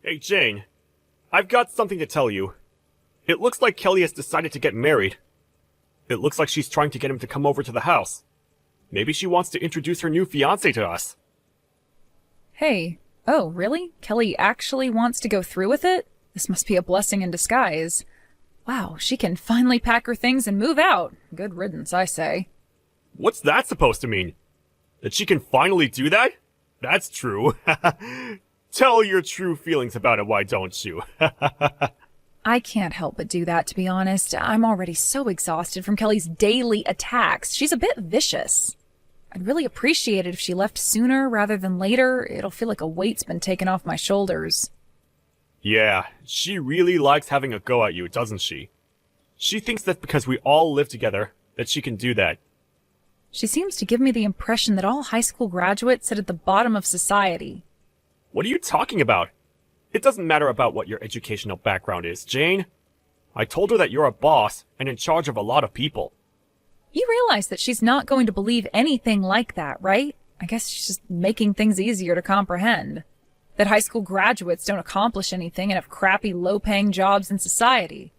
Hey, Jane. I've got something to tell you. It looks like Kelly has decided to get married. It looks like she's trying to get him to come over to the house. Maybe she wants to introduce her new fiancé to us. Hey. Oh, really? Kelly actually wants to go through with it? This must be a blessing in disguise. Wow, she can finally pack her things and move out. Good riddance, I say. What's that supposed to mean? That she can finally do that? That's true. Tell your true feelings about it, why don't you? I can't help but do that, to be honest. I'm already so exhausted from Kelly's daily attacks. She's a bit vicious. I'd really appreciate it if she left sooner rather than later. It'll feel like a weight's been taken off my shoulders. Yeah, she really likes having a go at you, doesn't she? She thinks that because we all live together, that she can do that. She seems to give me the impression that all high school graduates sit at the bottom of society. What are you talking about? It doesn't matter about what your educational background is, Jane. I told her that you're a boss and in charge of a lot of people. You realize that she's not going to believe anything like that, right? I guess she's just making things easier to comprehend. That high school graduates don't accomplish anything and have crappy, low-paying jobs in society.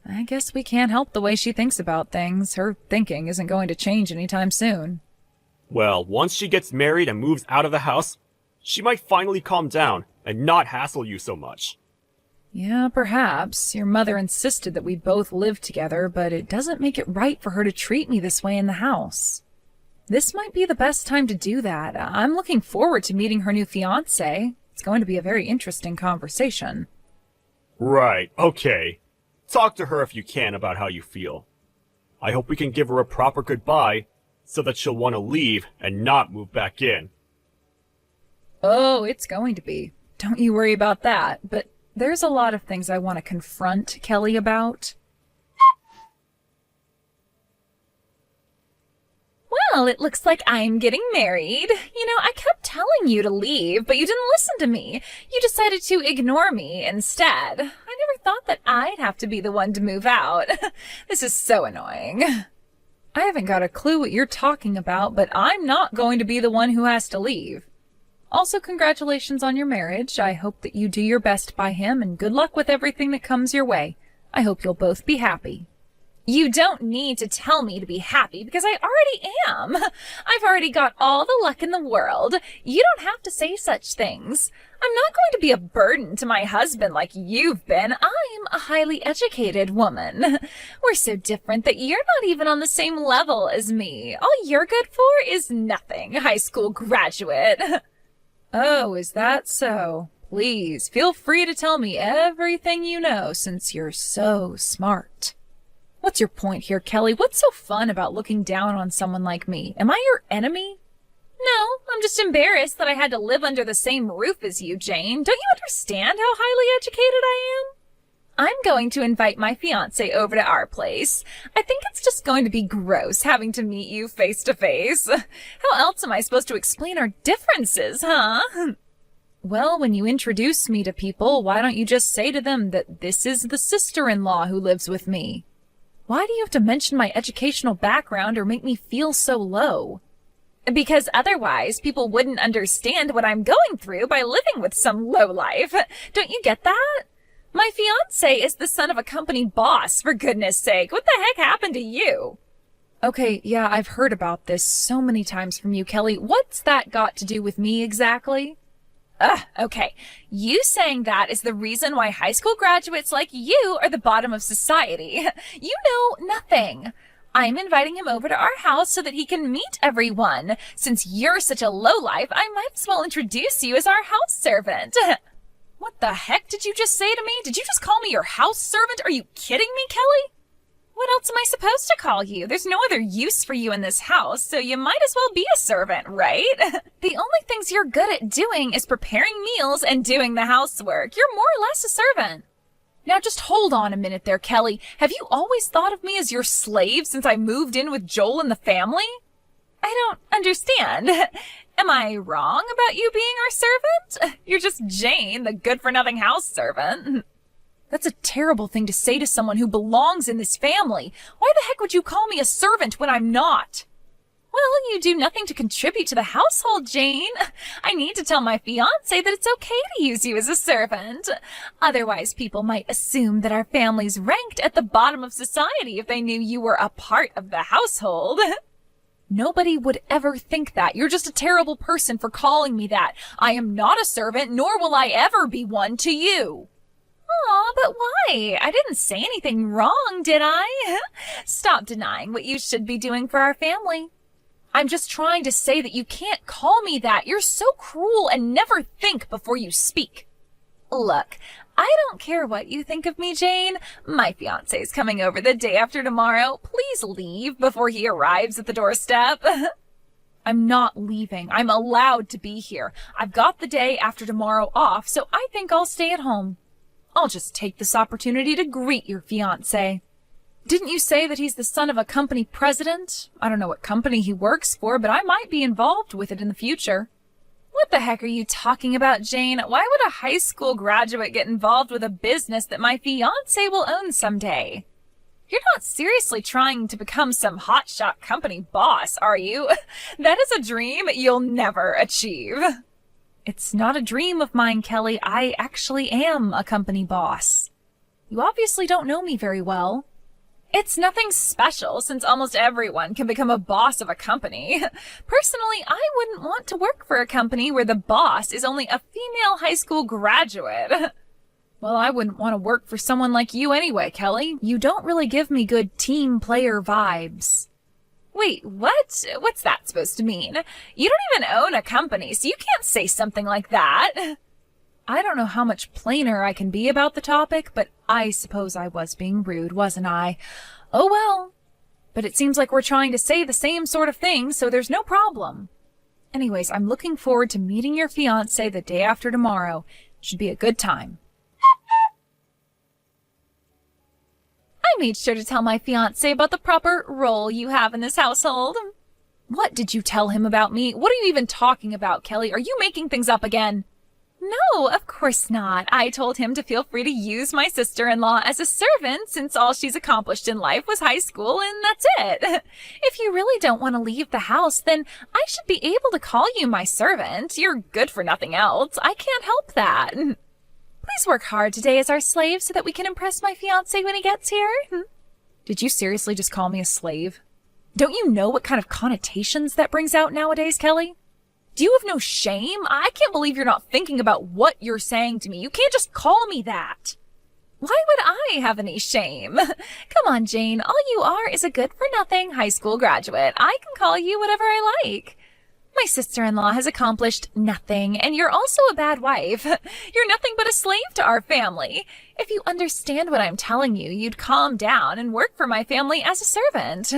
I guess we can't help the way she thinks about things. Her thinking isn't going to change anytime soon. Well, once she gets married and moves out of the house, she might finally calm down and not hassle you so much. Yeah, perhaps. Your mother insisted that we both live together, but it doesn't make it right for her to treat me this way in the house. This might be the best time to do that. I'm looking forward to meeting her new fiancé. It's going to be a very interesting conversation. Right, okay. Talk to her if you can about how you feel. I hope we can give her a proper goodbye so that she'll want to leave and not move back in. Oh, it's going to be. Don't you worry about that. But there's a lot of things I want to confront Kelly about. Well, it looks like I'm getting married. You know, I kept telling you to leave, but you didn't listen to me. You decided to ignore me instead. I never thought that I'd have to be the one to move out. This is so annoying. I haven't got a clue what you're talking about, but I'm not going to be the one who has to leave. Also, congratulations on your marriage. I hope that you do your best by him, and good luck with everything that comes your way. I hope you'll both be happy. You don't need to tell me to be happy because I already am. I've already got all the luck in the world. You don't have to say such things. I'm not going to be a burden to my husband like you've been. I'm a highly educated woman. We're so different that you're not even on the same level as me. All you're good for is nothing, high school graduate. Oh, is that so? Please, feel free to tell me everything you know since you're so smart. What's your point here, Kelly? What's so fun about looking down on someone like me? Am I your enemy? No, I'm just embarrassed that I had to live under the same roof as you, Jane. Don't you understand how highly educated I am? I'm going to invite my fiancé over to our place. I think it's just going to be gross having to meet you face to face. How else am I supposed to explain our differences, huh? Well, when you introduce me to people, why don't you just say to them that this is the sister-in-law who lives with me? Why do you have to mention my educational background or make me feel so low? Because otherwise, people wouldn't understand what I'm going through by living with some lowlife. Don't you get that? My fiancé is the son of a company boss, for goodness sake. What the heck happened to you? Okay, yeah, I've heard about this so many times from you, Kelly. What's that got to do with me exactly? Okay. You saying that is the reason why high school graduates like you are the bottom of society. You know nothing. I'm inviting him over to our house so that he can meet everyone. Since you're such a lowlife, I might as well introduce you as our house servant. What the heck did you just say to me? Did you just call me your house servant? Are you kidding me, Kelly? What else am I supposed to call you? There's no other use for you in this house, so you might as well be a servant, right? The only things you're good at doing is preparing meals and doing the housework. You're more or less a servant. Now just hold on a minute there, Kelly. Have you always thought of me as your slave since I moved in with Joel and the family? I don't understand. Am I wrong about you being our servant? You're just Jane, the good-for-nothing house servant. That's a terrible thing to say to someone who belongs in this family. Why the heck would you call me a servant when I'm not? Well, you do nothing to contribute to the household, Jane. I need to tell my fiancé that it's okay to use you as a servant. Otherwise, people might assume that our family's ranked at the bottom of society if they knew you were a part of the household. Nobody would ever think that. You're just a terrible person for calling me that. I am not a servant, nor will I ever be one to you. Aw, but why? I didn't say anything wrong, did I? Stop denying what you should be doing for our family. I'm just trying to say that you can't call me that. You're so cruel and never think before you speak. Look, I don't care what you think of me, Jane. My fiancé's coming over the day after tomorrow. Please leave before he arrives at the doorstep. I'm not leaving. I'm allowed to be here. I've got the day after tomorrow off, so I think I'll stay at home. I'll just take this opportunity to greet your fiancé. Didn't you say that he's the son of a company president? I don't know what company he works for, but I might be involved with it in the future. What the heck are you talking about, Jane? Why would a high school graduate get involved with a business that my fiancé will own someday? You're not seriously trying to become some hotshot company boss, are you? That is a dream you'll never achieve. It's not a dream of mine, Kelly. I actually am a company boss. You obviously don't know me very well. It's nothing special, since almost everyone can become a boss of a company. Personally, I wouldn't want to work for a company where the boss is only a female high school graduate. Well, I wouldn't want to work for someone like you anyway, Kelly. You don't really give me good team player vibes. Wait, what? What's that supposed to mean? You don't even own a company, so you can't say something like that. I don't know how much plainer I can be about the topic, but I suppose I was being rude, wasn't I? Oh well. But it seems like we're trying to say the same sort of thing, so there's no problem. Anyways, I'm looking forward to meeting your fiancé the day after tomorrow. It should be a good time. I made sure to tell my fiancé about the proper role you have in this household. What did you tell him about me? What are you even talking about, Kelly? Are you making things up again? No, of course not. I told him to feel free to use my sister-in-law as a servant since all she's accomplished in life was high school, and that's it. If you really don't want to leave the house, then I should be able to call you my servant. You're good for nothing else. I can't help that. Please work hard today as our slave so that we can impress my fiancé when he gets here. Did you seriously just call me a slave? Don't you know what kind of connotations that brings out nowadays, Kelly? Do you have no shame? I can't believe you're not thinking about what you're saying to me. You can't just call me that. Why would I have any shame? Come on, Jane. All you are is a good-for-nothing high school graduate. I can call you whatever I like. My sister-in-law has accomplished nothing, and you're also a bad wife. You're nothing but a slave to our family. If you understand what I'm telling you, you'd calm down and work for my family as a servant.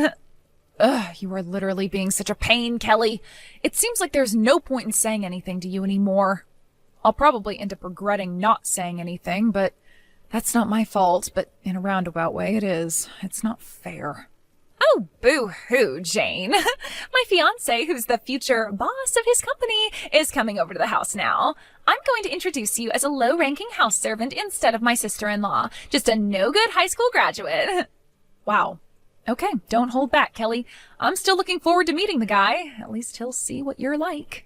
Ugh, you are literally being such a pain, Kelly. It seems like there's no point in saying anything to you anymore. I'll probably end up regretting not saying anything, but that's not my fault, but in a roundabout way it is. It's not fair. Oh, boo-hoo, Jane. My fiancé, who's the future boss of his company, is coming over to the house now. I'm going to introduce you as a low-ranking house servant instead of my sister-in-law. Just a no-good high school graduate. Wow. Okay, don't hold back, Kelly. I'm still looking forward to meeting the guy. At least he'll see what you're like.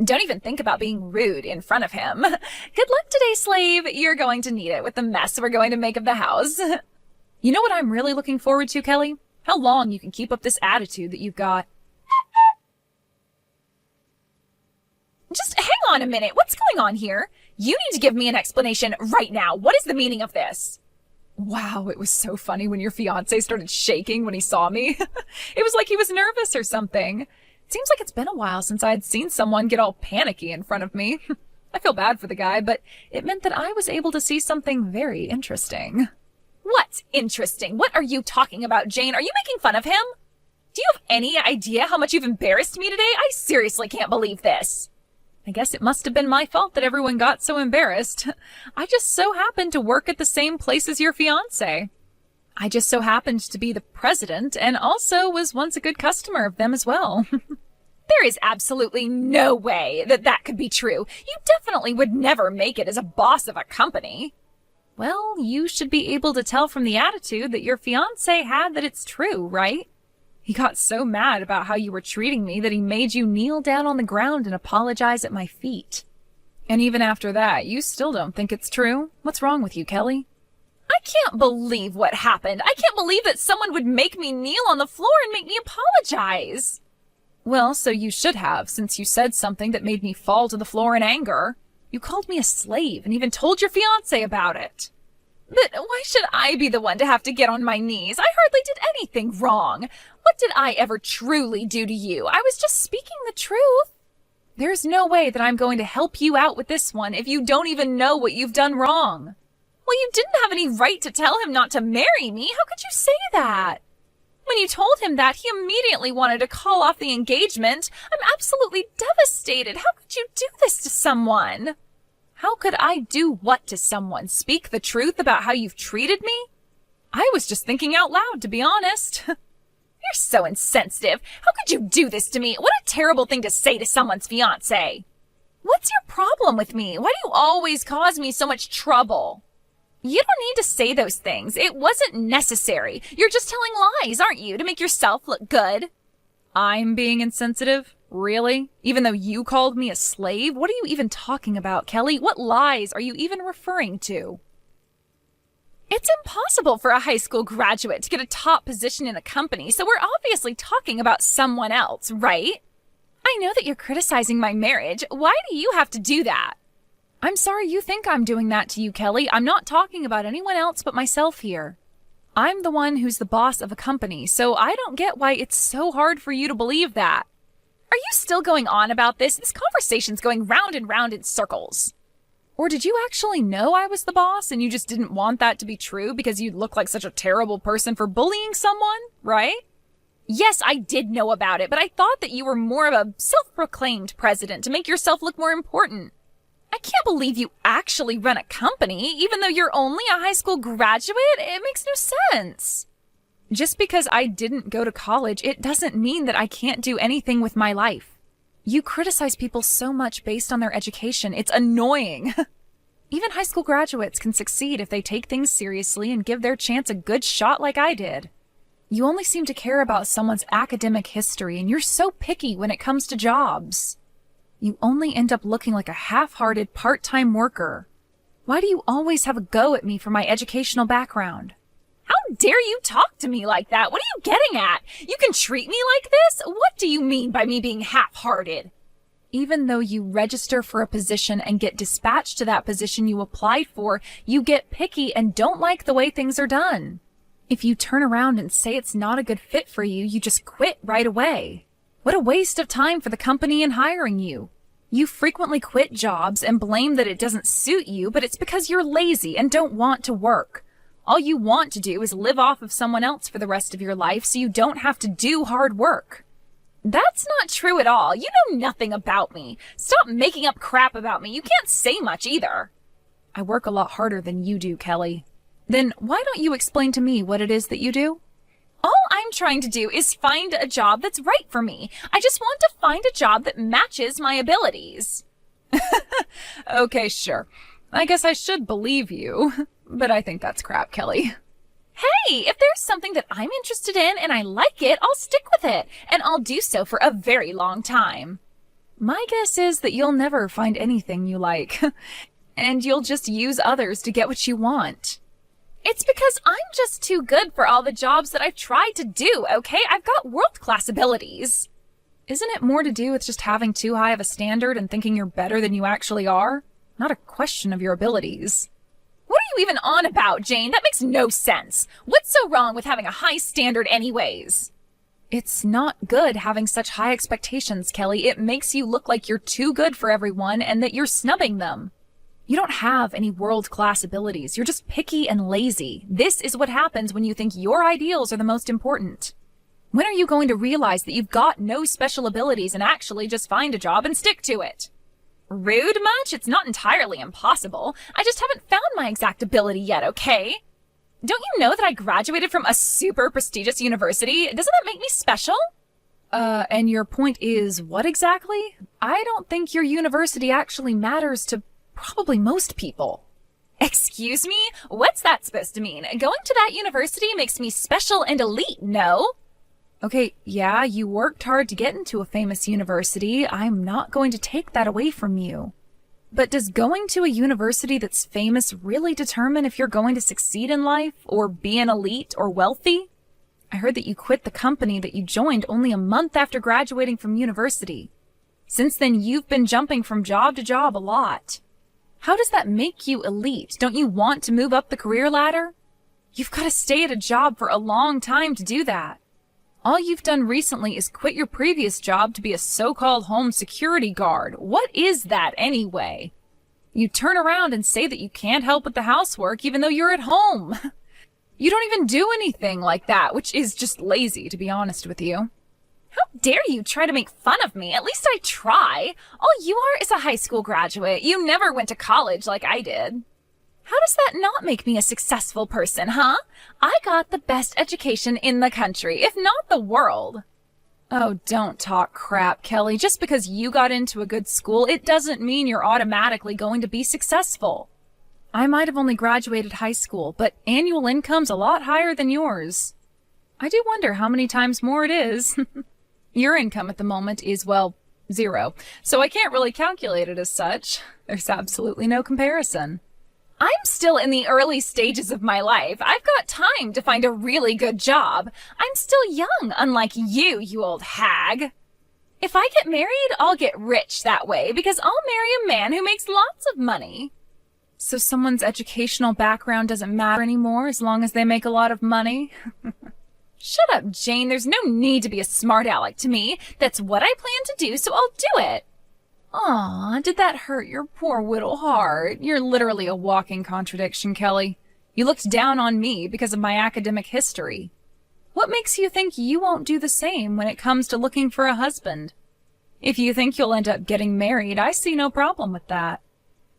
Don't even think about being rude in front of him. Good luck today, slave. You're going to need it with the mess we're going to make of the house. You know what I'm really looking forward to, Kelly? How long you can keep up this attitude that you've got. Just hang on a minute. What's going on here? You need to give me an explanation right now. What is the meaning of this? Wow, it was so funny when your fiancé started shaking when he saw me. It was like he was nervous or something. It seems like it's been a while since I had seen someone get all panicky in front of me. I feel bad for the guy, but it meant that I was able to see something very interesting. What's interesting? What are you talking about, Jane? Are you making fun of him? Do you have any idea how much you've embarrassed me today? I seriously can't believe this. I guess it must have been my fault that everyone got so embarrassed. I just so happened to work at the same place as your fiancé. I just so happened to be the president and also was once a good customer of them as well. There is absolutely no way that that could be true. You definitely would never make it as a boss of a company. Well, you should be able to tell from the attitude that your fiancé had that it's true, right? He got so mad about how you were treating me that he made you kneel down on the ground and apologize at my feet. And even after that, you still don't think it's true? What's wrong with you, Kelly? I can't believe what happened. I can't believe that someone would make me kneel on the floor and make me apologize. Well, so you should have, since you said something that made me fall to the floor in anger. You called me a slave and even told your fiancé about it. But why should I be the one to have to get on my knees? I hardly did anything wrong. What did I ever truly do to you? I was just speaking the truth. There's no way that I'm going to help you out with this one if you don't even know what you've done wrong. Well, you didn't have any right to tell him not to marry me. How could you say that? When you told him that, he immediately wanted to call off the engagement. I'm absolutely devastated. How could you do this to someone? How could I do what to someone? Speak the truth about how you've treated me? I was just thinking out loud, to be honest. You're so insensitive. How could you do this to me? What a terrible thing to say to someone's fiancé. What's your problem with me? Why do you always cause me so much trouble? You don't need to say those things. It wasn't necessary. You're just telling lies, aren't you, to make yourself look good? I'm being insensitive? Really? Even though you called me a slave? What are you even talking about, Kelly? What lies are you even referring to? It's impossible for a high school graduate to get a top position in a company, so we're obviously talking about someone else, right? I know that you're criticizing my marriage. Why do you have to do that? I'm sorry you think I'm doing that to you, Kelly. I'm not talking about anyone else but myself here. I'm the one who's the boss of a company, so I don't get why it's so hard for you to believe that. Are you still going on about this? This conversation's going round and round in circles. Or did you actually know I was the boss and you just didn't want that to be true because you'd look like such a terrible person for bullying someone, right? Yes, I did know about it, but I thought that you were more of a self-proclaimed president to make yourself look more important. I can't believe you actually run a company, even though you're only a high school graduate. It makes no sense. Just because I didn't go to college, it doesn't mean that I can't do anything with my life. You criticize people so much based on their education. It's annoying. Even high school graduates can succeed if they take things seriously and give their chance a good shot like I did. You only seem to care about someone's academic history, and you're so picky when it comes to jobs. You only end up looking like a half-hearted part-time worker. Why do you always have a go at me for my educational background? How dare you talk to me like that? What are you getting at? You can treat me like this? What do you mean by me being half-hearted? Even though you register for a position and get dispatched to that position you applied for, you get picky and don't like the way things are done. If you turn around and say it's not a good fit for you, you just quit right away. What a waste of time for the company in hiring you. You frequently quit jobs and blame that it doesn't suit you, but it's because you're lazy and don't want to work. All you want to do is live off of someone else for the rest of your life so you don't have to do hard work. That's not true at all. You know nothing about me. Stop making up crap about me. You can't say much either. I work a lot harder than you do, Kelly. Then why don't you explain to me what it is that you do? All I'm trying to do is find a job that's right for me. I just want to find a job that matches my abilities. Okay, sure. I guess I should believe you, but I think that's crap, Kelly. Hey, if there's something that I'm interested in and I like it, I'll stick with it, and I'll do so for a very long time. My guess is that you'll never find anything you like, and you'll just use others to get what you want. It's because I'm just too good for all the jobs that I've tried to do, okay? I've got world-class abilities. Isn't it more to do with just having too high of a standard and thinking you're better than you actually are? Not a question of your abilities. What are you even on about, Jane? That makes no sense. What's so wrong with having a high standard anyways? It's not good having such high expectations, Kelly. It makes you look like you're too good for everyone and that you're snubbing them. You don't have any world-class abilities. You're just picky and lazy. This is what happens when you think your ideals are the most important. When are you going to realize that you've got no special abilities and actually just find a job and stick to it? Rude much? It's not entirely impossible. I just haven't found my exact ability yet, okay? Don't you know that I graduated from a super prestigious university? Doesn't that make me special? And your point is what exactly? I don't think your university actually matters to probably most people. Excuse me? What's that supposed to mean? Going to that university makes me special and elite, no? Okay, yeah, you worked hard to get into a famous university. I'm not going to take that away from you. But does going to a university that's famous really determine if you're going to succeed in life or be an elite or wealthy? I heard that you quit the company that you joined only a month after graduating from university. Since then, you've been jumping from job to job a lot. How does that make you elite? Don't you want to move up the career ladder? You've got to stay at a job for a long time to do that. All you've done recently is quit your previous job to be a so-called home security guard. What is that anyway? You turn around and say that you can't help with the housework even though you're at home. You don't even do anything like that, which is just lazy, to be honest with you. How dare you try to make fun of me? At least I try. All you are is a high school graduate. You never went to college like I did. How does that not make me a successful person, huh? I got the best education in the country, if not the world. Oh, don't talk crap, Kelly. Just because you got into a good school, it doesn't mean you're automatically going to be successful. I might have only graduated high school, but annual income's a lot higher than yours. I do wonder how many times more it is. Your income at the moment is, well, 0, so I can't really calculate it as such. There's absolutely no comparison. I'm still in the early stages of my life. I've got time to find a really good job. I'm still young, unlike you, you old hag. If I get married, I'll get rich that way because I'll marry a man who makes lots of money. So someone's educational background doesn't matter anymore as long as they make a lot of money? Shut up, Jane. There's no need to be a smart aleck to me. That's what I plan to do, so I'll do it. Aw, did that hurt your poor little heart? You're literally a walking contradiction, Kelly. You looked down on me because of my academic history. What makes you think you won't do the same when it comes to looking for a husband? If you think you'll end up getting married, I see no problem with that.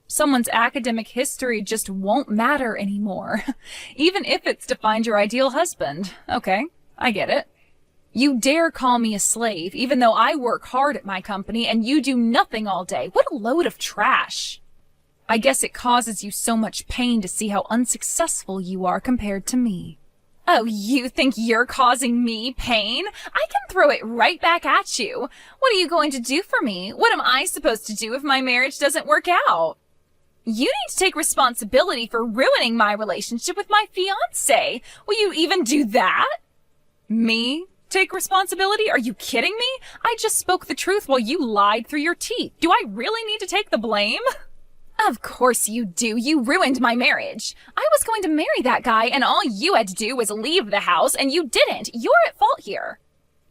Someone's academic history just won't matter anymore, even if it's to find your ideal husband. Okay, I get it. You dare call me a slave, even though I work hard at my company and you do nothing all day. What a load of trash. I guess it causes you so much pain to see how unsuccessful you are compared to me. Oh, you think you're causing me pain? I can throw it right back at you. What are you going to do for me? What am I supposed to do if my marriage doesn't work out? You need to take responsibility for ruining my relationship with my fiancé. Will you even do that? Me? Take responsibility? Are you kidding me? I just spoke the truth while you lied through your teeth. Do I really need to take the blame? Of course you do. You ruined my marriage. I was going to marry that guy and all you had to do was leave the house and you didn't. You're at fault here.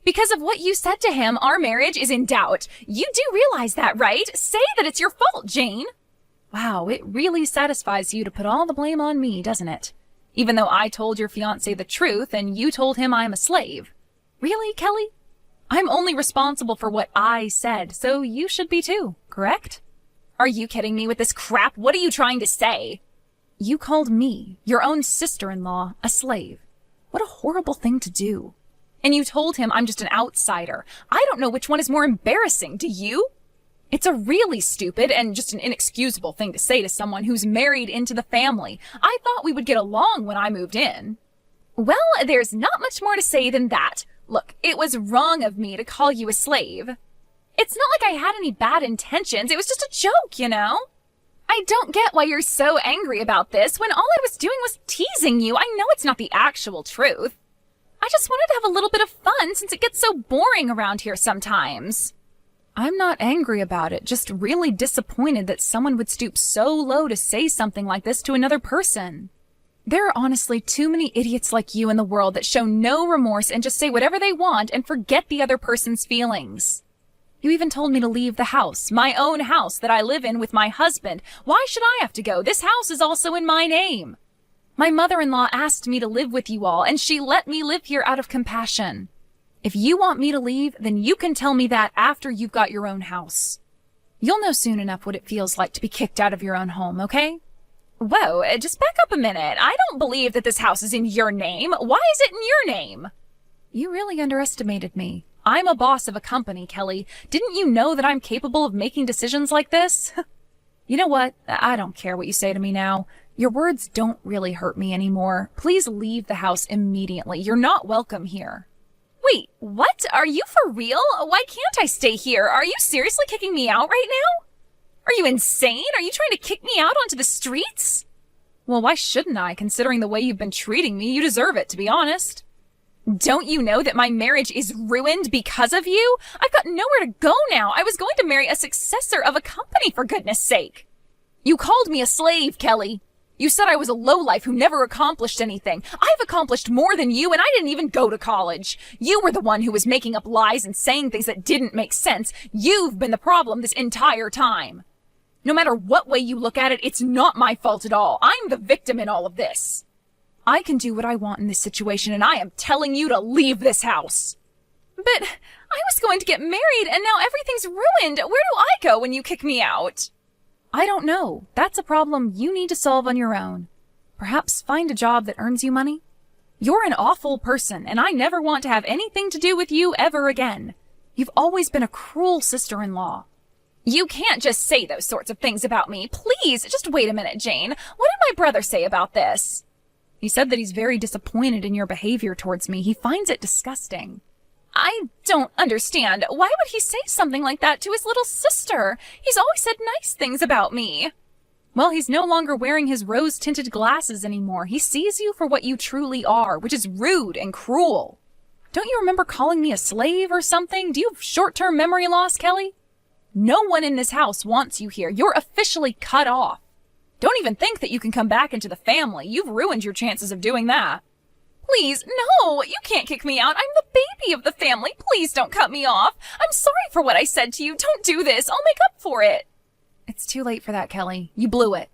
Because of what you said to him, our marriage is in doubt. You do realize that, right? Say that it's your fault, Jane. Wow, it really satisfies you to put all the blame on me, doesn't it? Even though I told your fiancé the truth and you told him I'm a slave. Really, Kelly? I'm only responsible for what I said, so you should be too, correct? Are you kidding me with this crap? What are you trying to say? You called me, your own sister-in-law, a slave. What a horrible thing to do. And you told him I'm just an outsider. I don't know which one is more embarrassing. Do you? It's a really stupid and just an inexcusable thing to say to someone who's married into the family. I thought we would get along when I moved in. Well, there's not much more to say than that. Look, it was wrong of me to call you a slave. It's not like I had any bad intentions. It was just a joke, you know? I don't get why you're so angry about this when all I was doing was teasing you. I know it's not the actual truth. I just wanted to have a little bit of fun since it gets so boring around here sometimes. I'm not angry about it, just really disappointed that someone would stoop so low to say something like this to another person. There are honestly too many idiots like you in the world that show no remorse and just say whatever they want and forget the other person's feelings. You even told me to leave the house, my own house that I live in with my husband. Why should I have to go? This house is also in my name. My mother-in-law asked me to live with you all, and she let me live here out of compassion. If you want me to leave, then you can tell me that after you've got your own house. You'll know soon enough what it feels like to be kicked out of your own home, okay? Whoa, just back up a minute. I don't believe that this house is in your name. Why is it in your name? You really underestimated me. I'm a boss of a company, Kelly. Didn't you know that I'm capable of making decisions like this? You know what? I don't care what you say to me now. Your words don't really hurt me anymore. Please leave the house immediately. You're not welcome here. Wait, what? Are you for real? Why can't I stay here? Are you seriously kicking me out right now? Are you insane? Are you trying to kick me out onto the streets? Well, why shouldn't I, considering the way you've been treating me? You deserve it, to be honest. Don't you know that my marriage is ruined because of you? I've got nowhere to go now. I was going to marry a successor of a company, for goodness sake. You called me a slave, Kelly. You said I was a lowlife who never accomplished anything. I've accomplished more than you, and I didn't even go to college. You were the one who was making up lies and saying things that didn't make sense. You've been the problem this entire time. No matter what way you look at it, it's not my fault at all. I'm the victim in all of this. I can do what I want in this situation, and I am telling you to leave this house. But I was going to get married, and now everything's ruined. Where do I go when you kick me out? I don't know. That's a problem you need to solve on your own. Perhaps find a job that earns you money. You're an awful person, and I never want to have anything to do with you ever again. You've always been a cruel sister-in-law. You can't just say those sorts of things about me. Please, just wait a minute, Jane. What did my brother say about this? He said that he's very disappointed in your behavior towards me. He finds it disgusting. I don't understand. Why would he say something like that to his little sister? He's always said nice things about me. Well, he's no longer wearing his rose-tinted glasses anymore. He sees you for what you truly are, which is rude and cruel. Don't you remember calling me a slave or something? Do you have short-term memory loss, Kelly? No one in this house wants you here. You're officially cut off. Don't even think that you can come back into the family. You've ruined your chances of doing that. Please, no, you can't kick me out. I'm the baby of the family. Please don't cut me off. I'm sorry for what I said to you. Don't do this. I'll make up for it. It's too late for that, Kelly. You blew it.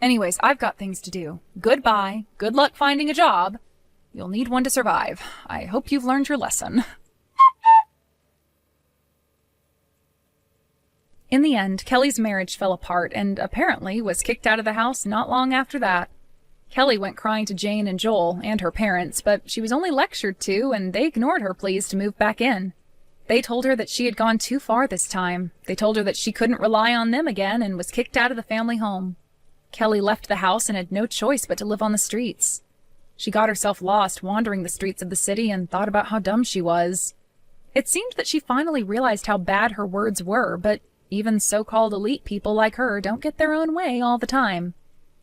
Anyways, I've got things to do. Goodbye. Good luck finding a job. You'll need one to survive. I hope you've learned your lesson. In the end, Kelly's marriage fell apart and apparently was kicked out of the house not long after that. Kelly went crying to Jane and Joel and her parents, but she was only lectured to, and they ignored her pleas to move back in. They told her that she had gone too far this time. They told her that she couldn't rely on them again and was kicked out of the family home. Kelly left the house and had no choice but to live on the streets. She got herself lost wandering the streets of the city and thought about how dumb she was. It seemed that she finally realized how bad her words were, but even so-called elite people like her don't get their own way all the time.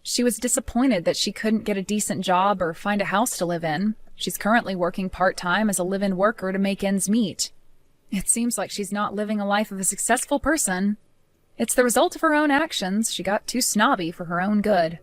She was disappointed that she couldn't get a decent job or find a house to live in. She's currently working part-time as a live-in worker to make ends meet. It seems like she's not living a life of a successful person. It's the result of her own actions. She got too snobby for her own good.